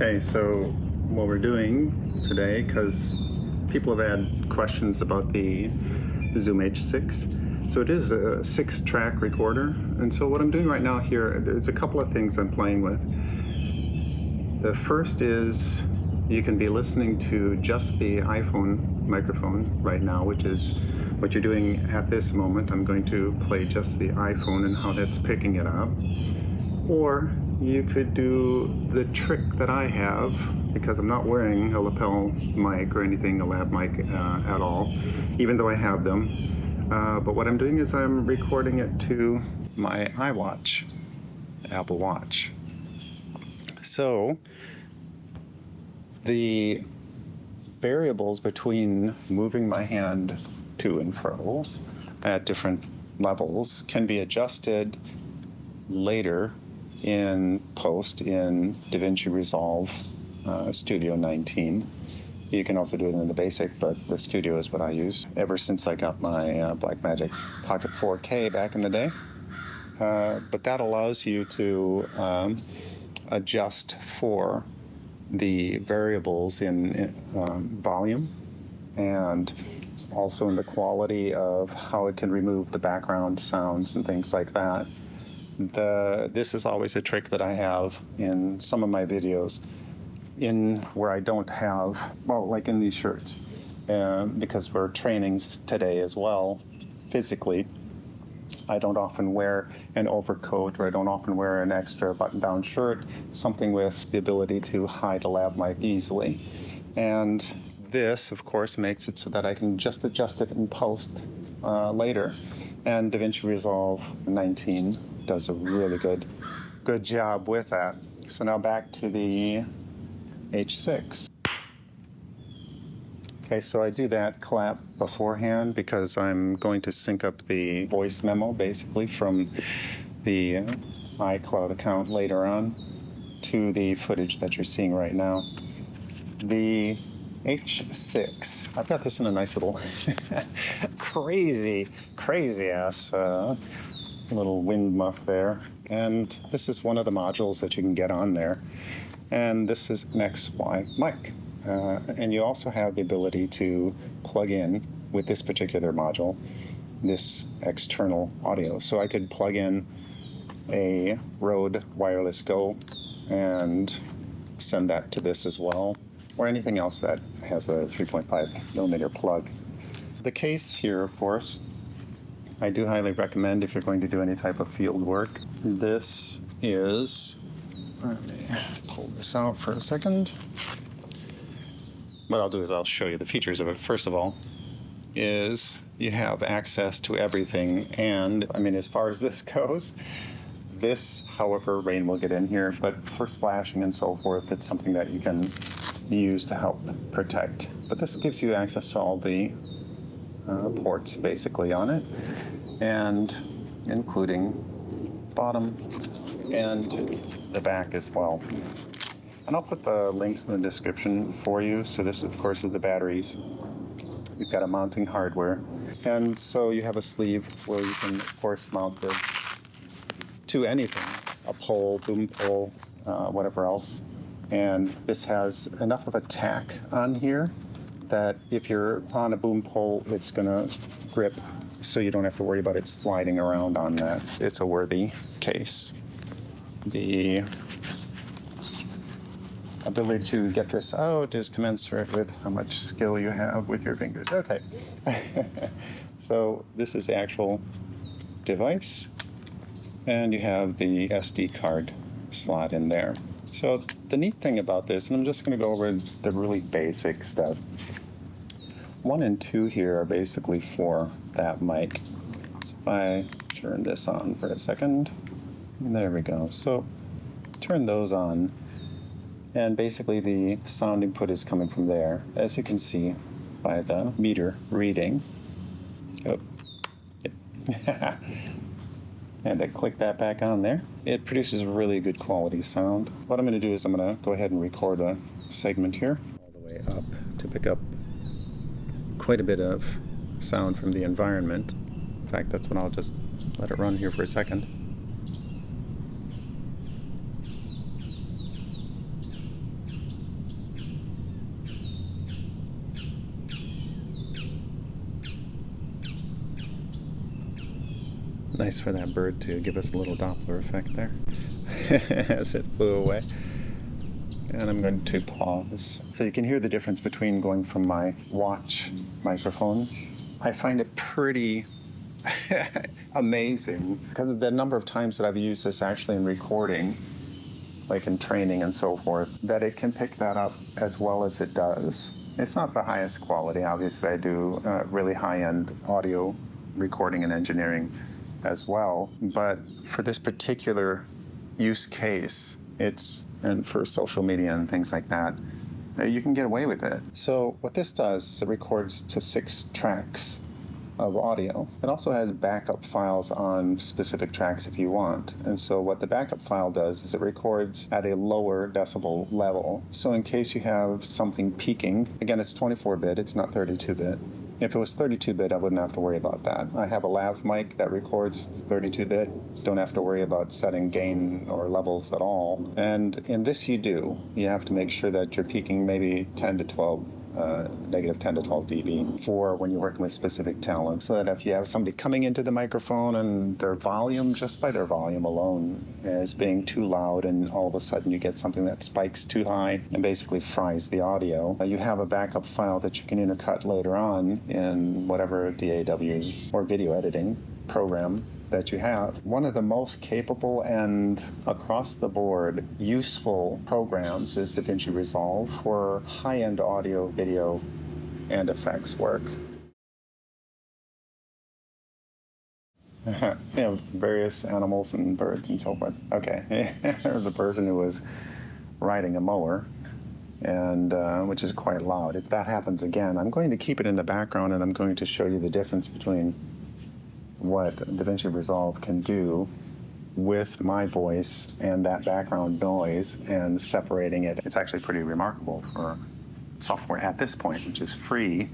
Okay, so what we're doing today, because people have had questions about the Zoom H6. So it is a 6-track recorder, and so what I'm doing right now here, there's a couple of things I'm playing with. The first is you can be listening to just the iPhone microphone right now, which is what you're doing at this moment. I'm going to play just the iPhone and how that's picking it up. Or you could do the trick that I have, because I'm not wearing a lapel mic or anything, a lav mic at all, even though I have them. But what I'm doing is I'm recording it to my iWatch, Apple Watch. So the variables between moving my hand to and fro at different levels can be adjusted later in post in Davinci Resolve Studio 19. You can also do it in the basic, but the Studio is what I use ever since I got my Blackmagic Pocket 4K back in the day. But that allows you to adjust for the variables in volume and also in the quality of how it can remove the background sounds and things like that. This is always a trick that I have in some of my videos in where I don't have, well, like in these shirts, because we're training today as well, physically. I don't often wear an overcoat, or I don't often wear an extra button-down shirt, something with the ability to hide a lav mic easily. And this, of course, makes it so that I can just adjust it in post later. And Davinci Resolve 19 does a really good job with that. So now back to the H6. Okay, so I do that clap beforehand because I'm going to sync up the voice memo basically from the iCloud account later on to the footage that you're seeing right now. The H6, I've got this in a nice little crazy ass little wind muff there, and this is one of the modules that you can get on there, and this is an XY mic, and you also have the ability to plug in with this particular module this external audio. So I could plug in a Rode Wireless Go and send that to this as well, or anything else that has a 3.5 millimeter plug. The case here, of course, I do highly recommend if you're going to do any type of field work. This is, let me pull this out for a second. What I'll do is I'll show you the features of it. First of all, is you have access to everything, and I mean, as far as this goes, this, however, rain will get in here, but for splashing and so forth, it's something that you can use to help protect. But this gives you access to all the ports basically on it, and including bottom and the back as well. And I'll put the links in the description for you. So this, of course, is the batteries. You've got a mounting hardware, and so you have a sleeve where you can, of course, mount this to anything, a pole, boom pole, whatever else. And this has enough of a tack on here that if you're on a boom pole, it's gonna grip, so you don't have to worry about it sliding around on that. It's a worthy case. The ability to get this out is commensurate with how much skill you have with your fingers. Okay. So this is the actual device, and you have the SD card slot in there. So the neat thing about this, and I'm just going to go over the really basic stuff. 1 and 2 here are basically for that mic. So if I turn this on for a second, and there we go. So turn those on, and basically the sound input is coming from there, as you can see by the meter reading. Oh. And I click that back on there. It produces really good quality sound. What I'm going to do is I'm going to go ahead and record a segment here all the way up to pick up quite a bit of sound from the environment. In fact, that's when I'll just let it run here for a second. Nice for that bird to give us a little Doppler effect there as it flew away. And I'm going to pause. So you can hear the difference between going from my watch microphone. I find it pretty amazing because of the number of times that I've used this actually in recording, like in training and so forth, that it can pick that up as well as it does. It's not the highest quality. Obviously, I do really high-end audio recording and engineering as well. But for this particular use case, and for social media and things like that, you can get away with it. So what this does is it records to 6 tracks of audio. It also has backup files on specific tracks if you want. And so what the backup file does is it records at a lower decibel level. So in case you have something peaking, again, it's 24-bit, it's not 32-bit. If it was 32-bit, I wouldn't have to worry about that. I have a lav mic that records, it's 32-bit. Don't have to worry about setting gain or levels at all. And in this you do. You have to make sure that you're peaking maybe 10 to 12 negative 10 to 12 dB for when you're working with specific talent, so that if you have somebody coming into the microphone and their volume, just by their volume alone, is being too loud, and all of a sudden you get something that spikes too high and basically fries the audio, you have a backup file that you can intercut later on in whatever DAW or video editing program that you have. One of the most capable and across the board useful programs is Davinci Resolve for high-end audio, video, and effects work. Various animals and birds and so forth. Okay, there's a person who was riding a mower, and which is quite loud. If that happens again, I'm going to keep it in the background, and I'm going to show you the difference between what Davinci Resolve can do with my voice and that background noise and separating it. It's actually pretty remarkable for software at this point, which is free.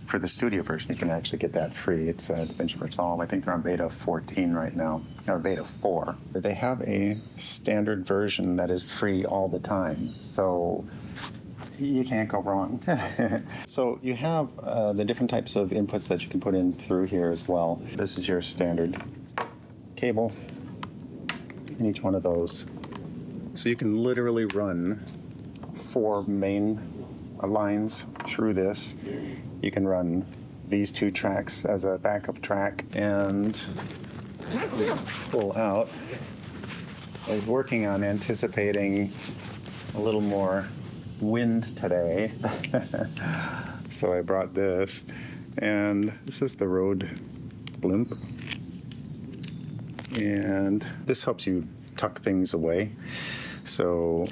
For the studio version, you can actually get that free. It's Davinci Resolve. I think they're on beta 14 right now, or beta 4. They have a standard version that is free all the time. So you can't go wrong. So you have the different types of inputs that you can put in through here as well. This is your standard cable in each one of those. So you can literally run 4 main lines through this. You can run these 2 tracks as a backup track, and pull out. I was working on anticipating a little more wind today, so I brought this, and this is the Rode Blimp, and this helps you tuck things away, so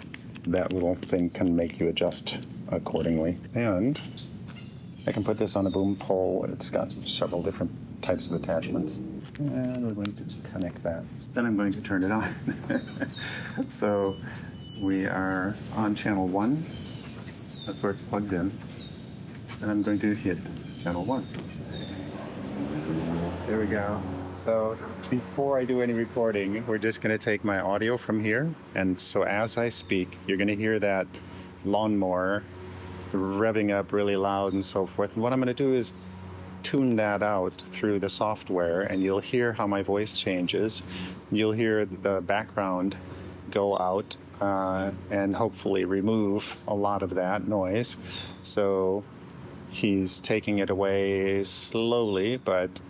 that little thing can make you adjust accordingly. And I can put this on a boom pole. It's got several different types of attachments, and we're going to connect that. Then I'm going to turn it on. So we are on channel 1. That's where it's plugged in. And I'm going to hit channel 1. There we go. So before I do any recording, we're just going to take my audio from here. And so as I speak, you're going to hear that lawnmower revving up really loud and so forth. And what I'm going to do is tune that out through the software, and you'll hear how my voice changes. You'll hear the background go out and hopefully remove a lot of that noise. So he's taking it away slowly, but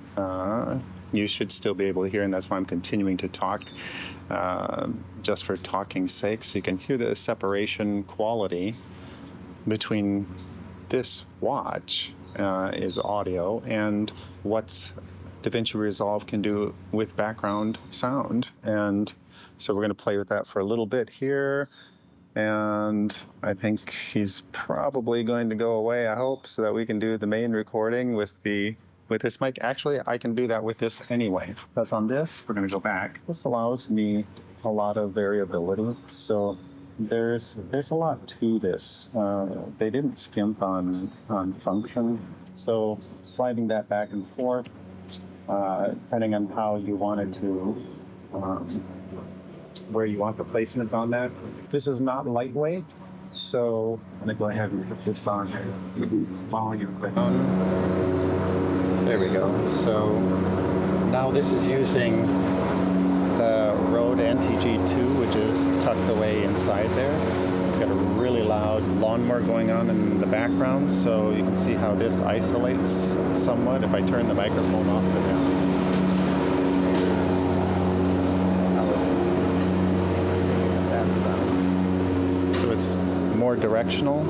you should still be able to hear, and that's why I'm continuing to talk just for talking's sake, so you can hear the separation quality between this watch is audio and what's Davinci Resolve can do with background sound. And so we're going to play with that for a little bit here, and I think he's probably going to go away, I hope, so that we can do the main recording with this mic. Actually, I can do that with this anyway, because on this, we're going to go back. This allows me a lot of variability, so there's a lot to this. They didn't skimp on function, so sliding that back and forth, depending on how you want it to, where you want the placement on that. This is not lightweight, so I'm gonna go ahead and put this on while you click on. There we go. So now this is using the Rode NTG-2, which is tucked away inside there. We've got a really loud lawnmower going on in the background, so you can see how this isolates somewhat if I turn the microphone off to that. That sound. So it's more directional.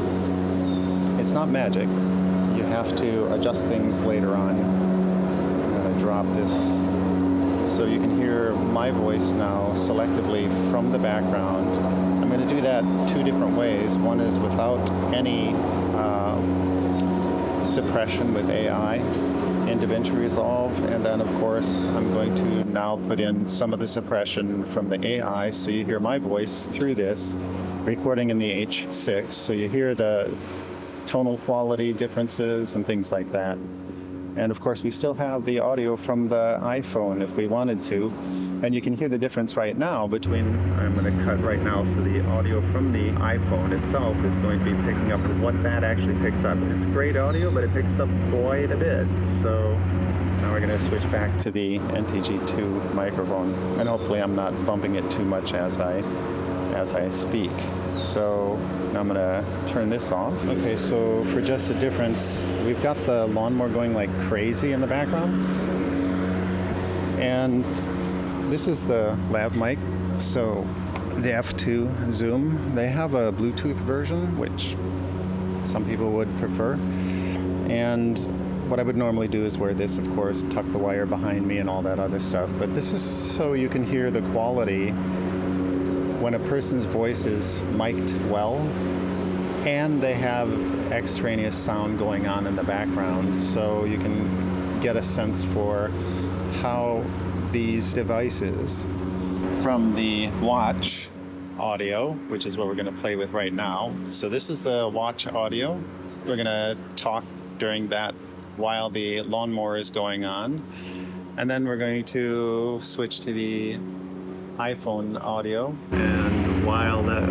It's not magic. You have to adjust things later on. I'm going to drop this so you can hear my voice now selectively from the background. I'm going to do that two different ways. One is without any suppression with AI in Davinci Resolve, and then of course I'm going to now put in some of the suppression from the AI so you hear my voice through this, recording in the H6, so you hear the tonal quality differences and things like that. And of course we still have the audio from the iPhone if we wanted to, and you can hear the difference right now between, I'm going to cut right now, so the audio from the iPhone itself is going to be picking up what that actually picks up. It's great audio, but it picks up quite a bit. So now we're going to switch back to the NTG-2 microphone, and hopefully I'm not bumping it too much as I speak. So now I'm going to turn this off. Okay, so for just a difference, we've got the lawnmower going like crazy in the background. And this is the Lav Mic. So the F2 Zoom, they have a Bluetooth version, which some people would prefer. And what I would normally do is wear this, of course, tuck the wire behind me and all that other stuff. But this is so you can hear the quality when a person's voice is mic'd well and they have extraneous sound going on in the background, so you can get a sense for how these devices, from the watch audio, which is what we're going to play with right now. So this is the watch audio. We're going to talk during that while the lawnmower is going on, and then we're going to switch to the iPhone audio, and while that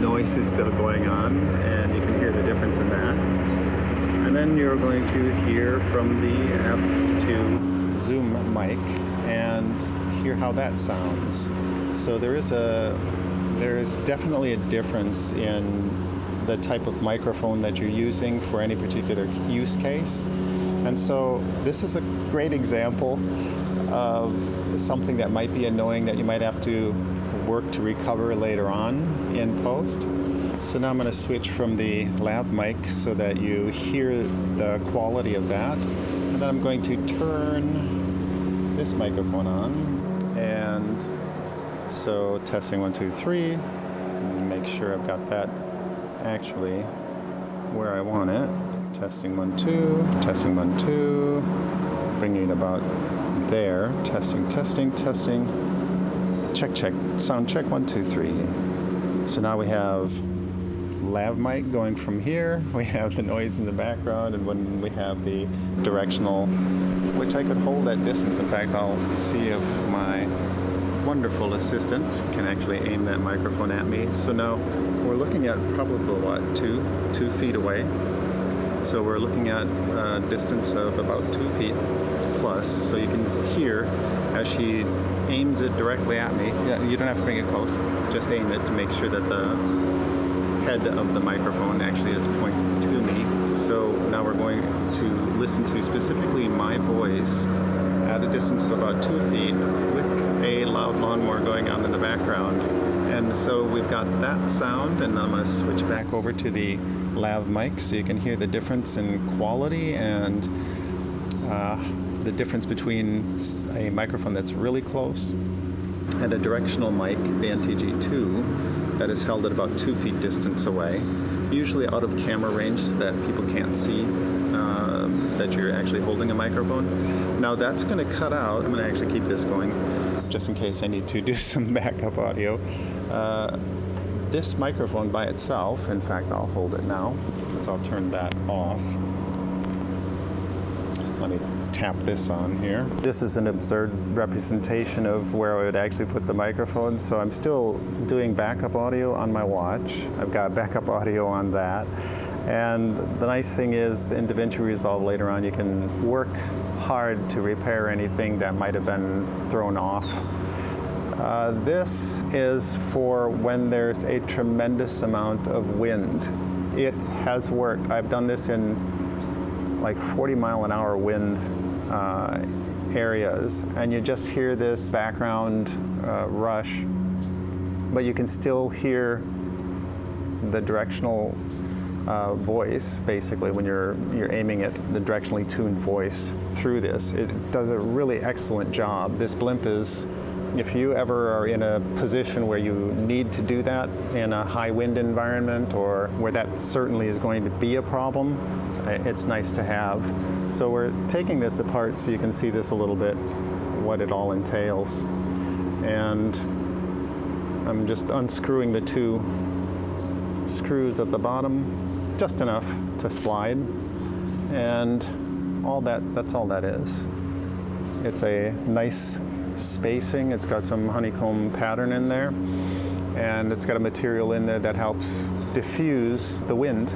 noise is still going on, and you can hear the difference in that. And then you're going to hear from the F2 Zoom mic and hear how that sounds. So there is definitely a difference in the type of microphone that you're using for any particular use case. And so this is a great example of something that might be annoying that you might have to work to recover later on in post. So now I'm going to switch from the Lav Mic so that you hear the quality of that. And then I'm going to turn this microphone on. And so testing 1, 2, 3. Make sure I've got that actually where I want it. Testing 1, 2. Testing 1, 2. Bringing it about there. Testing, testing, testing. Check, check. Sound check 1, 2, 3. So now we have Lav Mic going from here. We have the noise in the background, and when we have the directional, which I could hold at distance. In fact, I'll see if my wonderful assistant can actually aim that microphone at me. So now we're looking at probably what, 2 feet away. So we're looking at a distance of about 2 feet plus. So you can hear as she aims it directly at me. Yeah, you don't have to bring it close. Just aim it to make sure that the head of the microphone actually is pointed to me. So now we're going to listen to specifically my voice at a distance of about 2 feet with a loud lawnmower going on in the background. And so we've got that sound, and I'm going to switch back over to the Lav Mic so you can hear the difference in quality and the difference between a microphone that's really close and a directional mic, the NTG-2, that is held at about 2 feet distance away, usually out of camera range so that people can't see that you're actually holding a microphone. Now that's going to cut out. I'm going to actually keep this going just in case I need to do some backup audio. This microphone by itself, in fact I'll hold it now, so I'll turn that off. Let me tap this on here. This is an absurd representation of where I would actually put the microphone, so I'm still doing backup audio on my watch. I've got backup audio on that. And the nice thing is in Davinci Resolve later on you can work hard to repair anything that might have been thrown off. This is for when there's a tremendous amount of wind. It has worked. I've done this in like 40-mile-an-hour wind areas, and you just hear this background rush, but you can still hear the directional voice, basically, when you're aiming it, the directionally tuned voice through this. It does a really excellent job. This blimp is, if you ever are in a position where you need to do that in a high wind environment, or where that certainly is going to be a problem, it's nice to have. So we're taking this apart so you can see this a little bit, what it all entails. And I'm just unscrewing the two screws at the bottom, just enough to slide, and that's all that is. It's a nice spacing. It's got some honeycomb pattern in there, and it's got a material in there that helps diffuse the wind.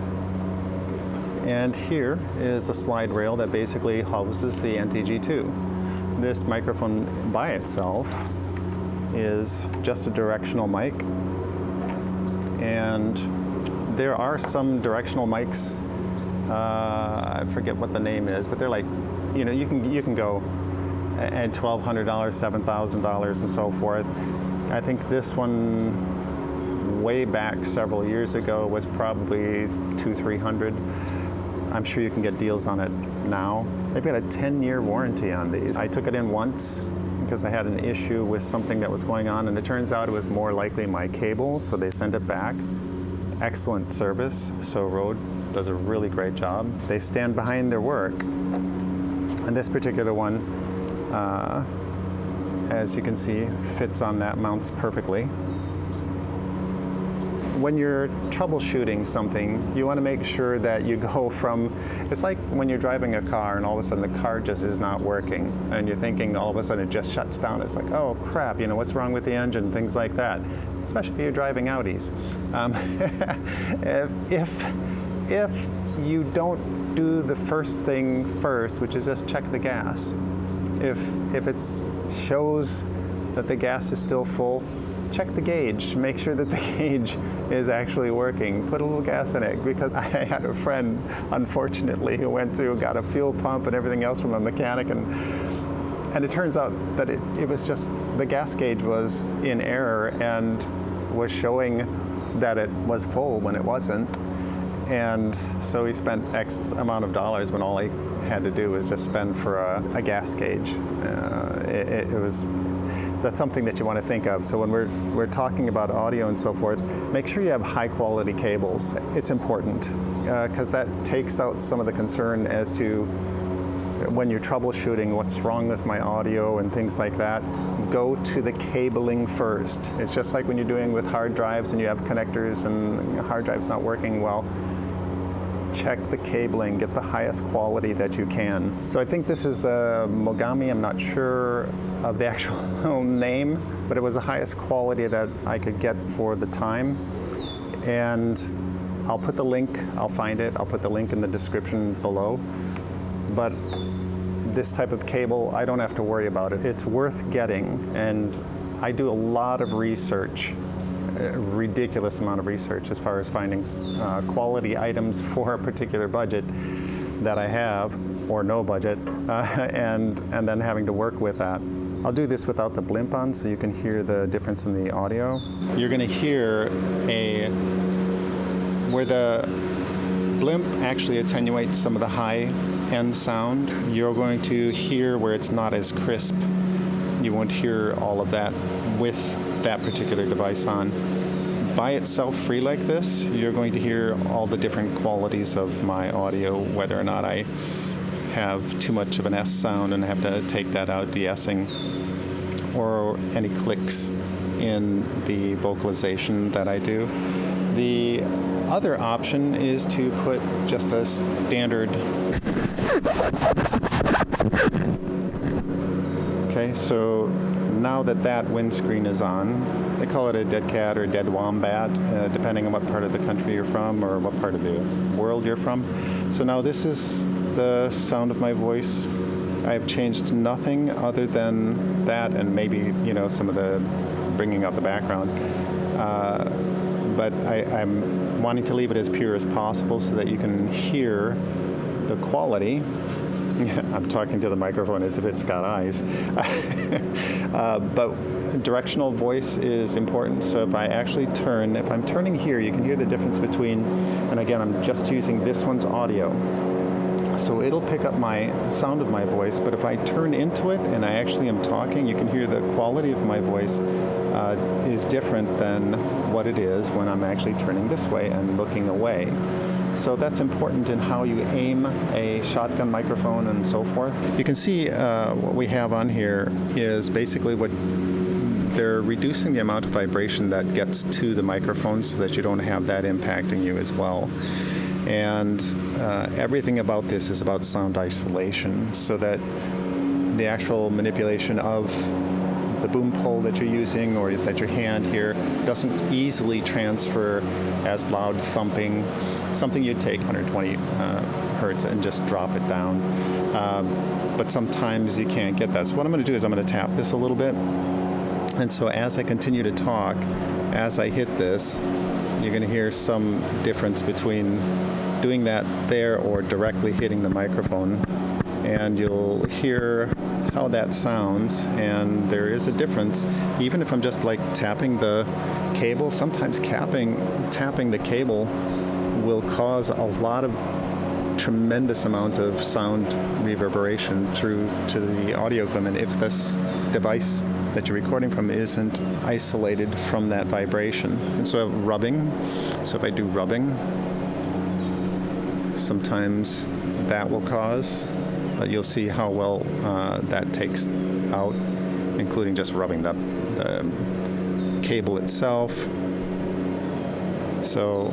And here is a slide rail that basically houses the NTG-2. This microphone by itself is just a directional mic, and there are some directional mics, I forget what the name is, but they're like, you know, you can go at $1,200, $7,000 and so forth. I think this one way back several years ago was probably $200-300. I'm sure you can get deals on it now. They've got a 10-year warranty on these. I took it in once because I had an issue with something that was going on, and it turns out it was more likely my cable, so they sent it back. Excellent service. So Rode does a really great job. They stand behind their work. And this particular one, as you can see, fits on that, mounts perfectly. When you're troubleshooting something, you want to make sure that you go from, it's like when you're driving a car and all of a sudden the car just is not working, and you're thinking all of a sudden it just shuts down. It's like, oh crap, you know, what's wrong with the engine, things like that, especially if you're driving Audis. If you don't do the first thing first, which is just check the gas, if it shows that the gas is still full, check the gauge, make sure that the gauge is actually working. Put a little gas in it, because I had a friend, unfortunately, who went through, got a fuel pump and everything else from a mechanic, and it turns out that it was just, the gas gauge was in error and was showing that it was full when it wasn't. And so he spent X amount of dollars when all he had to do was just spend for a gas gauge. That's something that you want to think of. So when we're talking about audio and so forth, make sure you have high quality cables. It's important because that takes out some of the concern as to when you're troubleshooting what's wrong with my audio and things like that. Go to the cabling first. It's just like when you're doing with hard drives and you have connectors and the hard drive's not working well. Check the cabling, get the highest quality that you can. So I think this is the Mogami, I'm not sure of the actual name, but it was the highest quality that I could get for the time. And I'll put the link, I'll find it, I'll put the link in the description below. But this type of cable, I don't have to worry about it. It's worth getting, and I do a lot of research, a ridiculous amount of research as far as finding quality items for a particular budget that I have, or no budget, and then having to work with that. I'll do this without the blimp on so you can hear the difference in the audio. You're going to hear where the blimp actually attenuates some of the high-end sound. You're going to hear where it's not as crisp. You won't hear all of that with that particular device on. By itself, free like this, you're going to hear all the different qualities of my audio, whether or not I have too much of an S sound and have to take that out, de-essing, or any clicks in the vocalization that I do. The other option is to put just a standard. Okay, so now that windscreen is on, they call it a dead cat or dead wombat, depending on what part of the country you're from or what part of the world you're from. So now this is the sound of my voice I've changed nothing other than that, and maybe, you know, some of the bringing out the background. But I'm wanting to leave it as pure as possible so that you can hear the quality. I'm talking to the microphone as if it's got eyes. But directional voice is important. So if I actually turn, if I'm turning here, you can hear the difference between, and again, I'm just using this one's audio. So it'll pick up my sound of my voice, but if I turn into it and I actually am talking, you can hear the quality of my voice is different than what it is when I'm actually turning this way and looking away. So that's important in how you aim a shotgun microphone and so forth. You can see what we have on here is basically what they're reducing the amount of vibration that gets to the microphone so that you don't have that impacting you as well. And everything about this is about sound isolation, so that the actual manipulation of the boom pole that you're using or that your hand here doesn't easily transfer as loud thumping. Something you'd take 120 hertz and just drop it down. But sometimes you can't get that. So what I'm going to do is I'm going to tap this a little bit. And so as I continue to talk, as I hit this, you're going to hear some difference between doing that there or directly hitting the microphone. And you'll hear how that sounds, and there is a difference. Even if I'm just like tapping the cable, sometimes tapping the cable will cause a lot of tremendous amount of sound reverberation through to the audio equipment if this device that you're recording from isn't isolated from that vibration. And so rubbing, so if I do rubbing, sometimes that will cause, but you'll see how well that takes out, including just rubbing the cable itself. So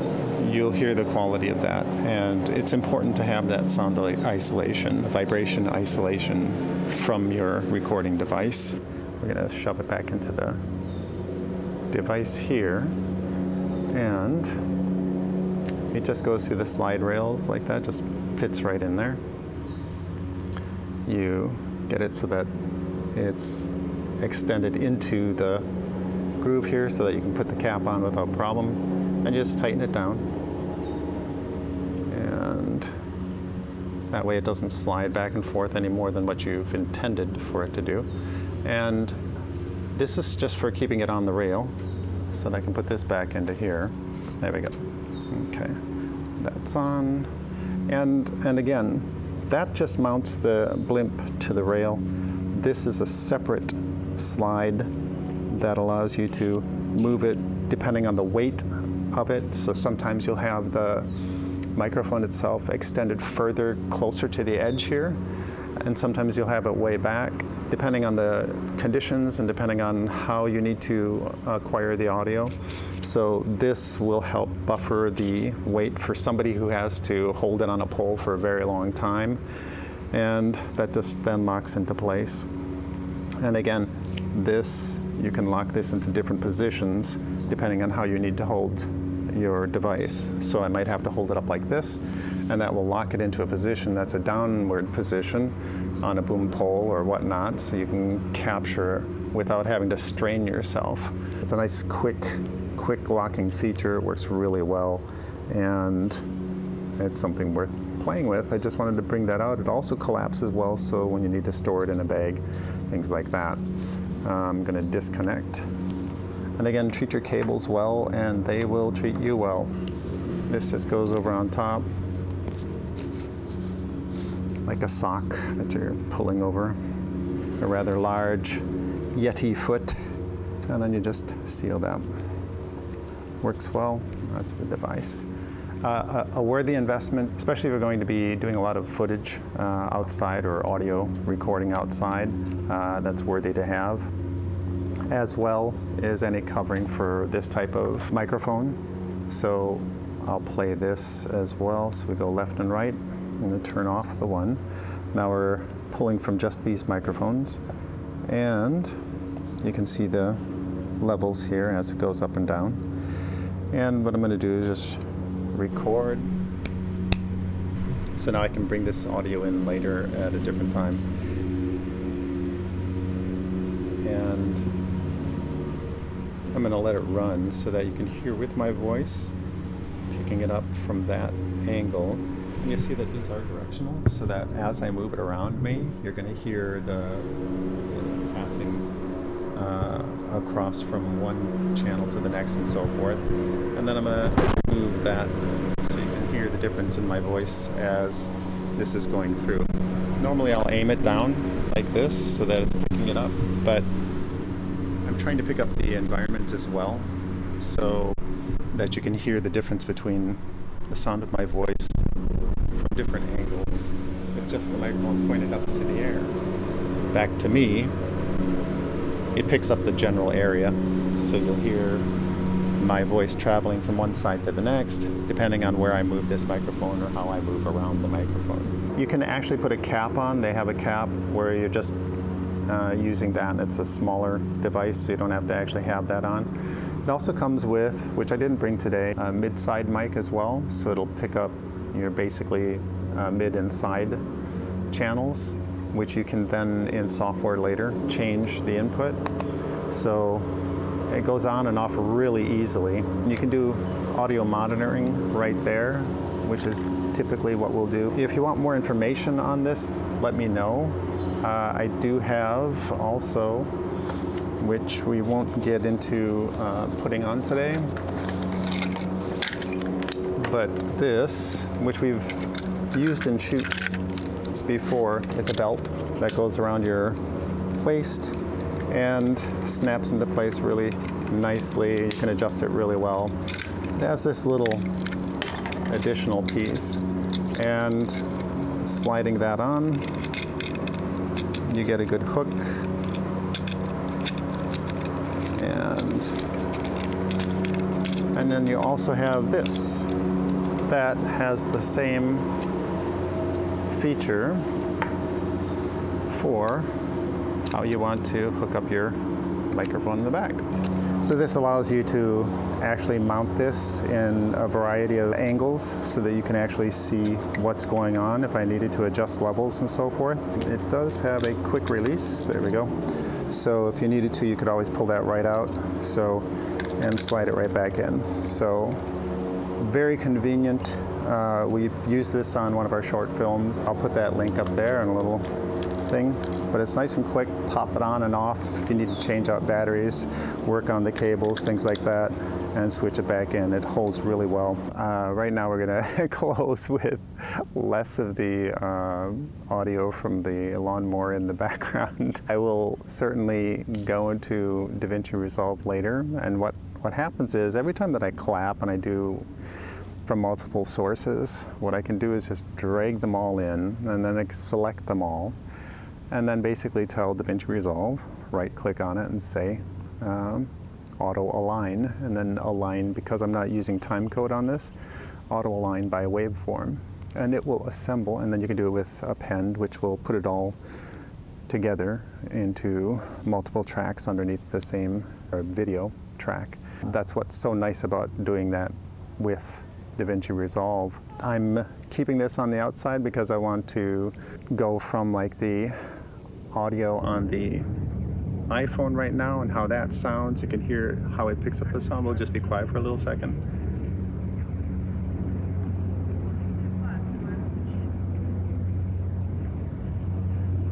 you'll hear the quality of that, and it's important to have that sound isolation, vibration isolation from your recording device. We're going to shove it back into the device here, and it just goes through the slide rails like that, just fits right in there. You get it so that it's extended into the groove here so that you can put the cap on without problem, and just tighten it down. And that way it doesn't slide back and forth any more than what you've intended for it to do. And this is just for keeping it on the rail, so that I can put this back into here. There we go. Okay, that's on. And again, that just mounts the blimp to the rail. This is a separate slide that allows you to move it depending on the weight of it. So sometimes you'll have the microphone itself extended further closer to the edge here, and sometimes you'll have it way back, depending on the conditions and depending on how you need to acquire the audio. So this will help buffer the weight for somebody who has to hold it on a pole for a very long time, and that just then locks into place. And again, this, you can lock this into different positions depending on how you need to hold your device. So I might have to hold it up like this, and that will lock it into a position that's a downward position on a boom pole or whatnot, so you can capture without having to strain yourself. It's a nice quick locking feature. It works really well, and it's something worth playing with. I just wanted to bring that out. It also collapses well, so when you need to store it in a bag, things like that. I'm going to disconnect. And again, treat your cables well, and they will treat you well. This just goes over on top, like a sock that you're pulling over a rather large Yeti foot, and then you just seal that. Works well. That's the device. A worthy investment, especially if you're going to be doing a lot of footage outside or audio recording outside. That's worthy to have, as well as any covering for this type of microphone. So I'll play this as well. So we go left and right, and then turn off the one. Now we're pulling from just these microphones, and you can see the levels here as it goes up and down. And what I'm going to do is just record. So now I can bring this audio in later at a different time. and I'm going to let it run so that you can hear with my voice, picking it up from that angle. And you see that these are directional, so that as I move it around me, you're going to hear the passing across from one channel to the next and so forth. And then I'm going to move that so you can hear the difference in my voice as this is going through. Normally I'll aim it down like this so that it's picking it up, but I'm trying to pick up the environment as well so that you can hear the difference between the sound of my voice from different angles with just the microphone pointed up into the air. Back to me, it picks up the general area, so you'll hear my voice traveling from one side to the next, depending on where I move this microphone or how I move around the microphone. You can actually put a cap on. They have a cap where you're just using that, and it's a smaller device, so you don't have to actually have that on. It also comes with, which I didn't bring today, a mid-side mic as well, so it'll pick up your basically mid and side channels, which you can then in software later change the input. So it goes on and off really easily. And you can do audio monitoring right there, which is typically what we'll do. If you want more information on this, let me know. I do have also, which we won't get into putting on today, but this, which we've used in shoots before, it's a belt that goes around your waist and snaps into place really nicely. You can adjust it really well. It has this little additional piece, and sliding that on, you get a good hook, and then you also have this that has the same feature for how you want to hook up your microphone in the back. So this allows you to actually mount this in a variety of angles so that you can actually see what's going on if I needed to adjust levels and so forth. It does have a quick release, there we go. So if you needed to, you could always pull that right out and slide it right back in. So very convenient. We've used this on one of our short films. I'll put that link up there in a little thing. But it's nice and quick, pop it on and off if you need to change out batteries, work on the cables, things like that, and switch it back in. It holds really well. Right now we're gonna close with less of the audio from the lawnmower in the background. I will certainly go into Davinci Resolve later, and what happens is every time that I clap and I do from multiple sources, what I can do is just drag them all in and then select them all. And then basically tell Davinci Resolve, right click on it and say auto align, and then align, because I'm not using time code on this, auto align by waveform. And it will assemble, and then you can do it with append, which will put it all together into multiple tracks underneath the same video track. That's what's so nice about doing that with Davinci Resolve. I'm keeping this on the outside because I want to go from like the audio on the iPhone right now and how that sounds. You can hear how it picks up the sound. We'll just be quiet for a little second.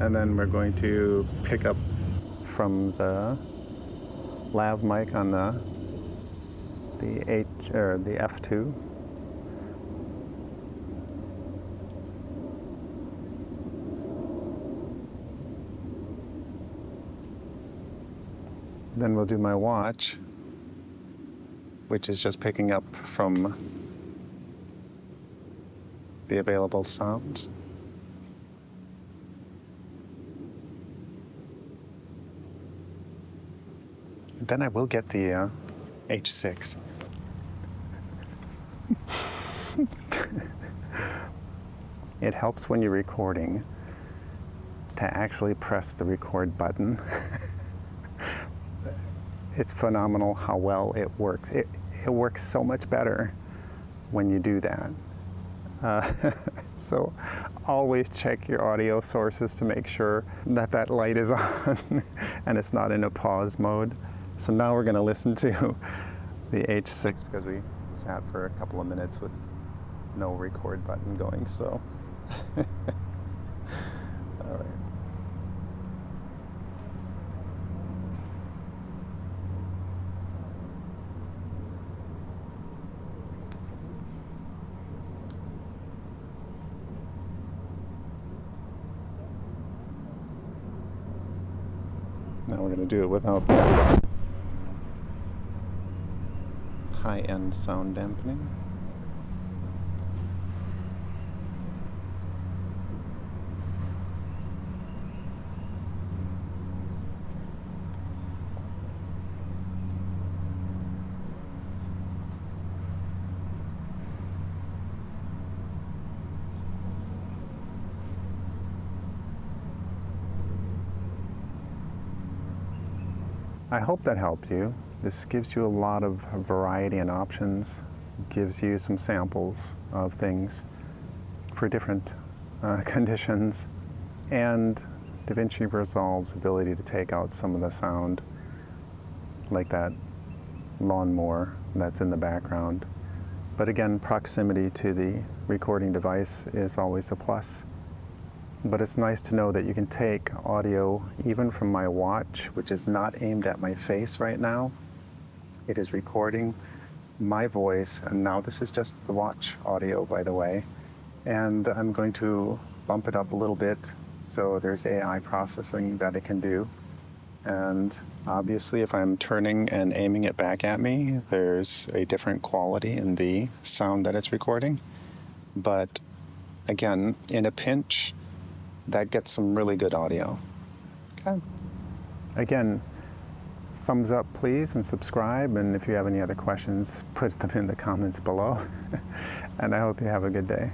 And then we're going to pick up from the Lav Mic on the F2. Then we'll do my watch, which is just picking up from the available sounds. Then I will get the H6. It helps when you're recording to actually press the record button. It's phenomenal how well it works. It works so much better when you do that. So always check your audio sources to make sure that that light is on and it's not in a pause mode. So now we're going to listen to the H6 because we sat for a couple of minutes with no record button going, so. All right. Now we're going to do it without the high-end sound dampening. I hope that helped you. This gives you a lot of variety and options, gives you some samples of things for different conditions, and Davinci Resolve's ability to take out some of the sound, like that lawnmower that's in the background. But again, proximity to the recording device is always a plus. But it's nice to know that you can take audio even from my watch, which is not aimed at my face right now. It is recording my voice, and now this is just the watch audio, by the way. And I'm going to bump it up a little bit so there's AI processing that it can do. And obviously, if I'm turning and aiming it back at me, there's a different quality in the sound that it's recording. But again, in a pinch, that gets some really good audio. Okay. Again, thumbs up please and subscribe, and if you have any other questions, put them in the comments below. And I hope you have a good day.